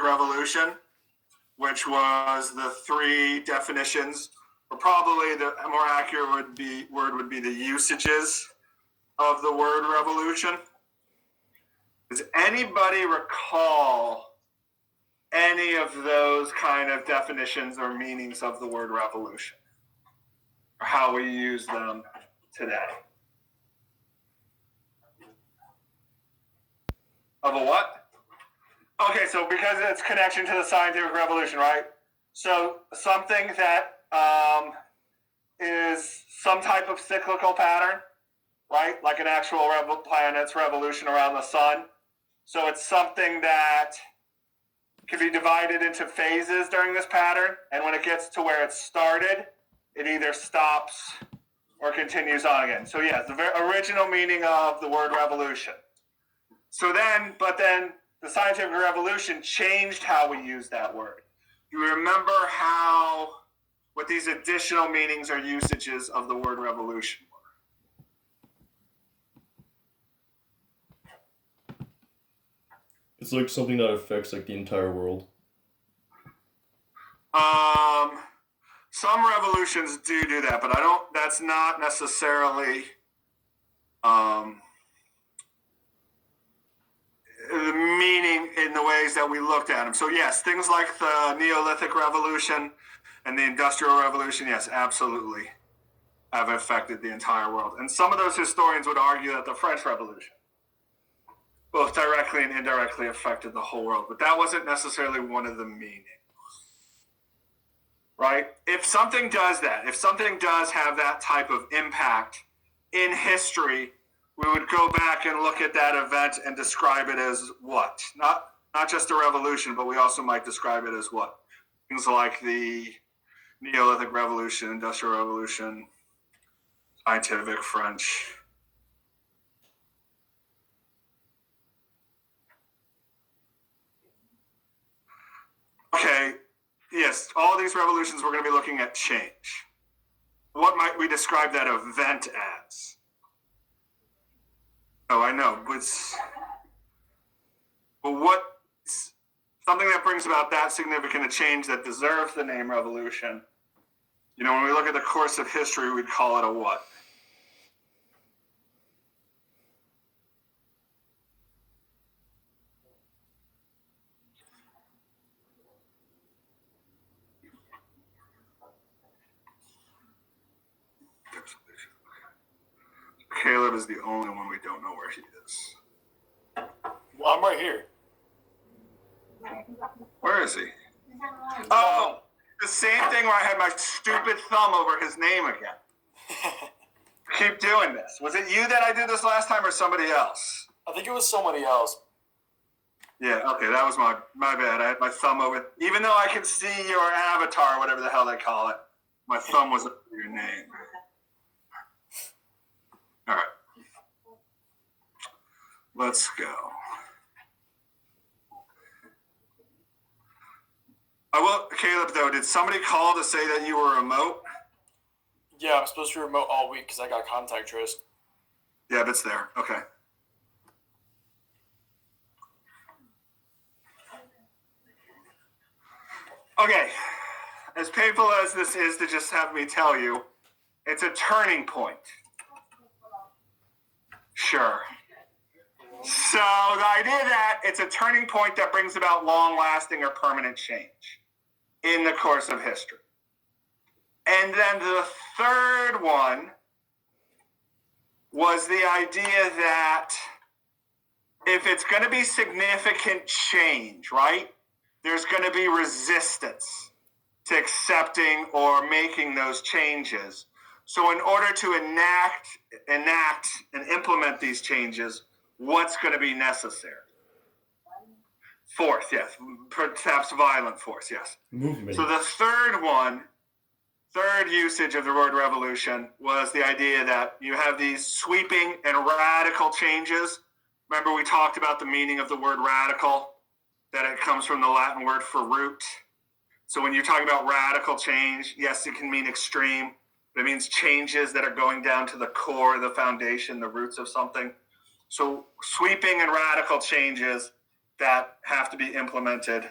Revolution, which was the three definitions, or probably the more accurate word would be the usages of the word revolution. Does anybody recall any of those kind of definitions or meanings of the word revolution, or how we use them today? Of a what? Okay, so because it's connection to the scientific revolution, right? So something that is some type of cyclical pattern, right? Like an actual planet's revolution around the sun. So it's something that can be divided into phases during this pattern, and when it gets to where it started, it either stops or continues on again. So yeah, the original meaning of the word revolution. But then the scientific revolution changed how we use that word. You remember what these additional meanings or usages of the word revolution were? It's like something that affects like the entire world. Some revolutions do that, but that's not necessarily the meaning in the ways that we looked at them. So yes, things like the Neolithic Revolution and the Industrial Revolution, yes, absolutely have affected the entire world. And some of those historians would argue that the French Revolution both directly and indirectly affected the whole world, but that wasn't necessarily one of the meanings. Right? If something does that, if something does have that type of impact in history, we would go back and look at that event and describe it as what? Not just a revolution, but we also might describe it as what? Things like the Neolithic Revolution, Industrial Revolution, Scientific, French. Okay, yes, all these revolutions we're going to be looking at change. What might we describe that event as? Oh, I know, but something that brings about that significant a change that deserves the name revolution, when we look at the course of history, we'd call it a what? Caleb is the only one we don't know where he is. Well, I'm right here. Where is he? Oh, the same thing where I had my stupid thumb over his name again. Keep doing this. Was it you that I did this last time or somebody else? I think it was somebody else. Yeah, okay, that was my bad. I had my thumb over. Even though I could see your avatar, whatever the hell they call it, my thumb was over your name. All right. Let's go. Caleb, though, did somebody call to say that you were remote? Yeah, I'm supposed to be remote all week because I got contact traced. Yeah, it's there. Okay. Okay. As painful as this is to just have me tell you, it's a turning point. Sure. So the idea that it's a turning point that brings about long-lasting or permanent change in the course of history. And then the third one was the idea that if it's going to be significant change, right, there's going to be resistance to accepting or making those changes. So in order to enact and implement these changes, what's going to be necessary? Force, yes. Perhaps violent force, yes. Movement. So the third usage of the word revolution was the idea that you have these sweeping and radical changes. Remember we talked about the meaning of the word radical, that it comes from the Latin word for root. So when you're talking about radical change, yes, it can mean extreme, but it means changes that are going down to the core, the foundation, the roots of something. So sweeping and radical changes that have to be implemented